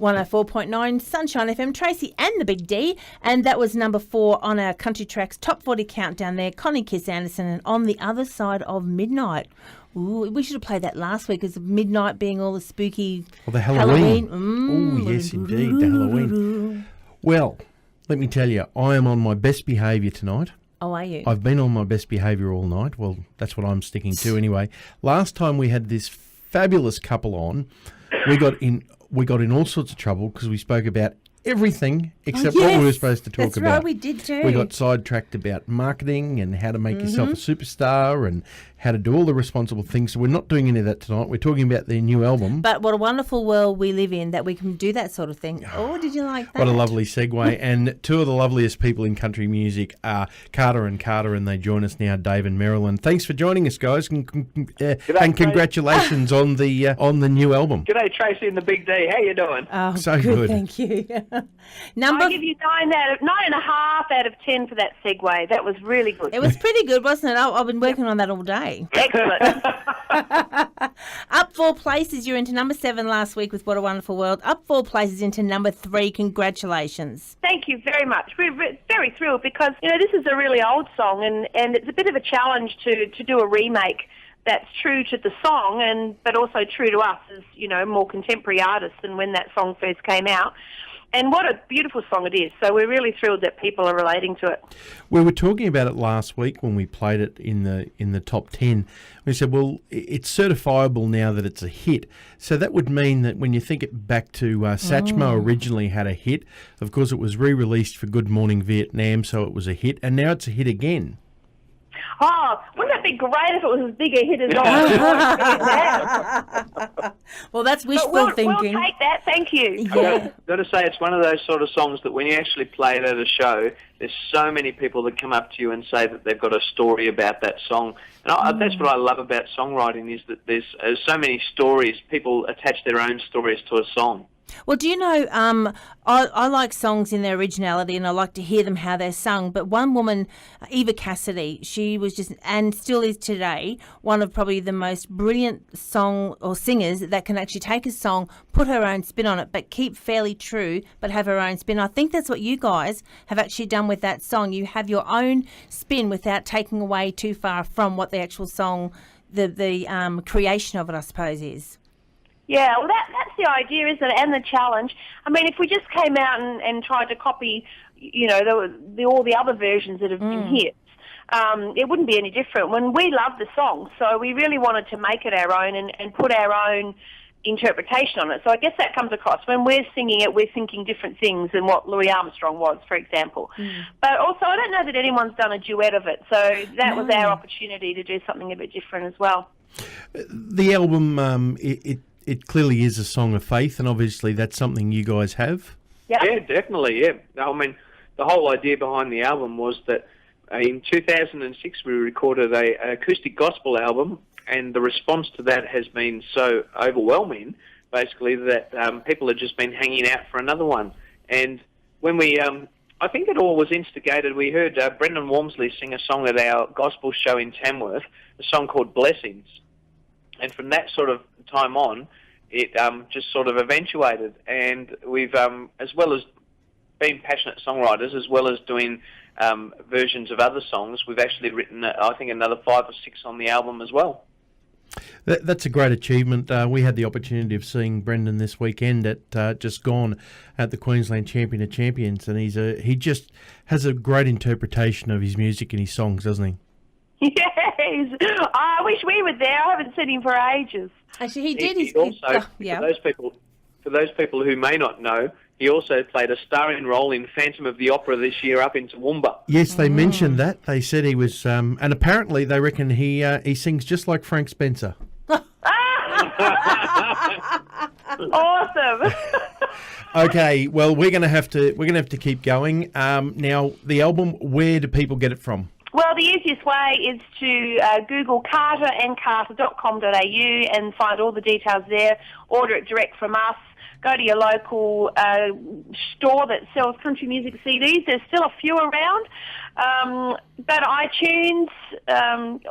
104.9 Sunshine FM, Tracy and the Big D. And that was number 4 on our Country Tracks Top 40 countdown there. Connie Kiss Anderson and On the Other Side of Midnight. Ooh, we should have played that last week as midnight being all the spooky the Halloween. Oh, yes, indeed, the Halloween. Well, let me tell you, I am on my best behaviour tonight. Oh, are you? I've been on my best behaviour all night. Well, that's what I'm sticking to anyway. Last time we had this fabulous couple on, we got in all sorts of trouble because we spoke about everything except what we were supposed to talk about. That's right, we did too. We got sidetracked about marketing and how to make yourself a superstar and how to do all the responsible things. So we're not doing any of that tonight. We're talking about their new album. But what a wonderful world we live in that we can do that sort of thing. Oh, did you like that? What a lovely segue. And two of the loveliest people in country music are Carter, and they join us now, Dave and Marilyn. Thanks for joining us, guys, and congratulations on the new album. G'day, Tracy and the Big D. How you doing? Oh, so good. Thank you. I give you 9.5 out of 10 for that segue. That was really good. It was pretty good, wasn't it? I've been working on that all day. Excellent. Up 4 places. You're into number 7 last week with What a Wonderful World. Up 4 places into number 3. Congratulations. Thank you very much. We're very thrilled because, this is a really old song and it's a bit of a challenge to do a remake that's true to the song but also true to us as, more contemporary artists than when that song first came out. And what a beautiful song it is. So we're really thrilled that people are relating to it. We were talking about it last week when we played it in the top 10. We said, well, it's certifiable now that it's a hit. So that would mean that when you think it back to Satchmo originally had a hit. Of course, it was re-released for Good Morning Vietnam, so it was a hit. And now it's a hit again. Oh, wouldn't that be great if it was as big a hit as ours? Well, that's wishful thinking. We'll take that, thank you. Yeah. I've got to say, it's one of those sort of songs that when you actually play it at a show, there's so many people that come up to you and say that they've got a story about that song. And that's what I love about songwriting, is that there's so many stories. People attach their own stories to a song. Well, do you know, I like songs in their originality and I like to hear them how they're sung. But one woman, Eva Cassidy, she was just, and still is today, one of probably the most brilliant song or singers that can actually take a song, put her own spin on it, but keep fairly true, but have her own spin. I think that's what you guys have actually done with that song. You have your own spin without taking away too far from what the actual song, the creation of it, I suppose, is. Yeah, well, that's the idea, isn't it? And the challenge. I mean, if we just came out and tried to copy, all the other versions that have been hits, it wouldn't be any different. When we love the song, so we really wanted to make it our own and put our own interpretation on it. So I guess that comes across. When we're singing it, we're thinking different things than what Louis Armstrong was, for example. But also, I don't know that anyone's done a duet of it, so that was our opportunity to do something a bit different as well. The album, it clearly is a song of faith, and obviously that's something you guys have. Yep. Yeah, definitely, yeah. I mean, the whole idea behind the album was that in 2006 we recorded an acoustic gospel album, and the response to that has been so overwhelming, basically, that people have just been hanging out for another one. And when we, I think it all was instigated, we heard Brendan Walmsley sing a song at our gospel show in Tamworth, a song called Blessings. And from that sort of time on, it just sort of eventuated. And we've, as well as being passionate songwriters, as well as doing versions of other songs, we've actually written, I think, another 5 or 6 on the album as well. That's a great achievement. We had the opportunity of seeing Brendan this weekend at Just Gone at the Queensland Champion of Champions, and he just has a great interpretation of his music and his songs, doesn't he? Yes. I wish we were there. I haven't seen him for ages. Actually, he did. He also, for those people who may not know, he also played a starring role in Phantom of the Opera this year up in Toowoomba. Yes, they mentioned that. They said he was, and apparently they reckon he sings just like Frank Spencer. Awesome. Okay, well we're gonna have to keep going. Now the album, where do people get it from? Well, the easiest way is to Google carterandcarter.com.au and find all the details there. Order it direct from us. Go to your local store that sells country music CDs. There's still a few around. Go to iTunes,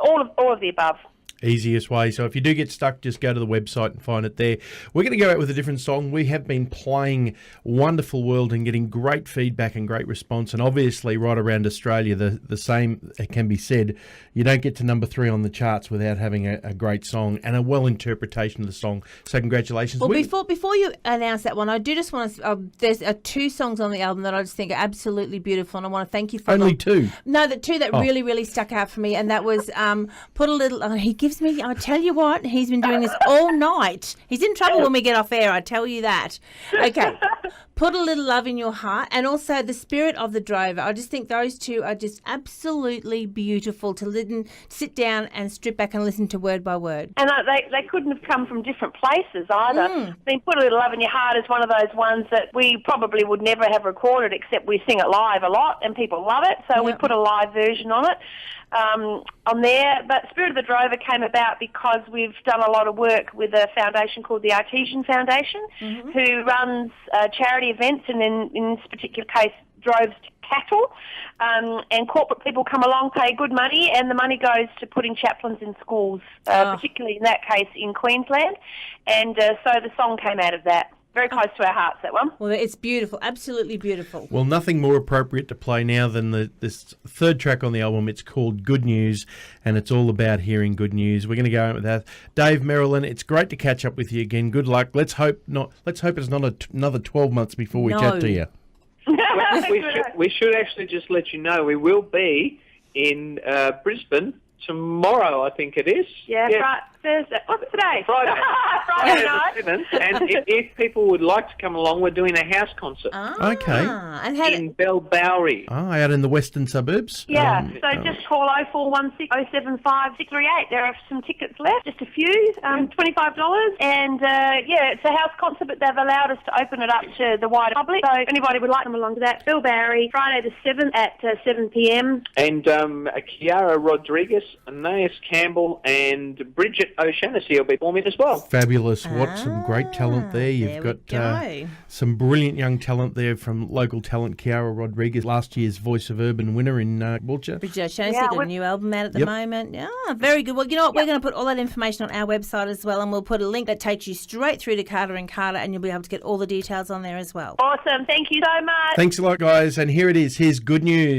all of the above. Easiest way. So if you do get stuck, just go to the website and find it there. We're going to go out with a different song. We have been playing Wonderful World and getting great feedback and great response. And obviously right around Australia, the same can be said. You don't get to number 3 on the charts without having a great song and a well interpretation of the song. So congratulations. Well, before you announce that one, I do just want to. There's 2 songs on the album that I just think are absolutely beautiful, and I want to thank you for Only them. 2? No, the 2 that really, really stuck out for me, and that was Put a Little. He gives me. I tell you what, he's been doing this all night. He's in trouble when we get off air. I tell you that. Okay. Put a Little Love in Your Heart, and also The Spirit of the Drover. I just think those 2 are just absolutely beautiful to sit down and strip back and listen to word by word. And they couldn't have come from different places either. I mean, Put a Little Love in Your Heart is one of those ones that we probably would never have recorded, except we sing it live a lot and people love it, so we put a live version on it. On there, but Spirit of the Drover came about because we've done a lot of work with a foundation called the Artesian Foundation, who runs charity events, and in this particular case, droves to cattle, and corporate people come along, pay good money, and the money goes to putting chaplains in schools, particularly in that case in Queensland, and so the song came out of that. Very close to our hearts, that one. Well, it's beautiful, absolutely beautiful. Well, nothing more appropriate to play now than this third track on the album. It's called Good News, and it's all about hearing good news. We're going to go out with that. Dave Merrilin, it's great to catch up with you again. Good luck. Let's hope it's not another 12 months before we chat to you. we should actually just let you know we will be in Brisbane tomorrow, I think it is. Yeah. Right. Thursday. What's today? Friday. Friday night. And if people would like to come along, we're doing a house concert. Okay. And in Bellbowrie. Out in the western suburbs? Yeah, so just call 0416 075 638. There are some tickets left, just a few, $25. And, it's a house concert, but they've allowed us to open it up to the wider public. So if anybody would like to come along to that, Bellbowrie, Friday the 7th at 7 p.m. And Kiara Rodriguez, Anais Campbell, and Bridget O'Shaughnessy will be performing as well. Fabulous. What some great talent there. You've got some brilliant young talent there from local talent. Kiara Rodriguez, last year's Voice of Urban winner in Wiltshire. Bridget O'Shaughnessy got a new album out at the moment. Yeah, very good. Well, you know what? We're going to put all that information on our website as well, and we'll put a link that takes you straight through to Carter and Carter, and you'll be able to get all the details on there as well. Awesome. Thank you so much. Thanks a lot, guys. And here it is. Here's Good News.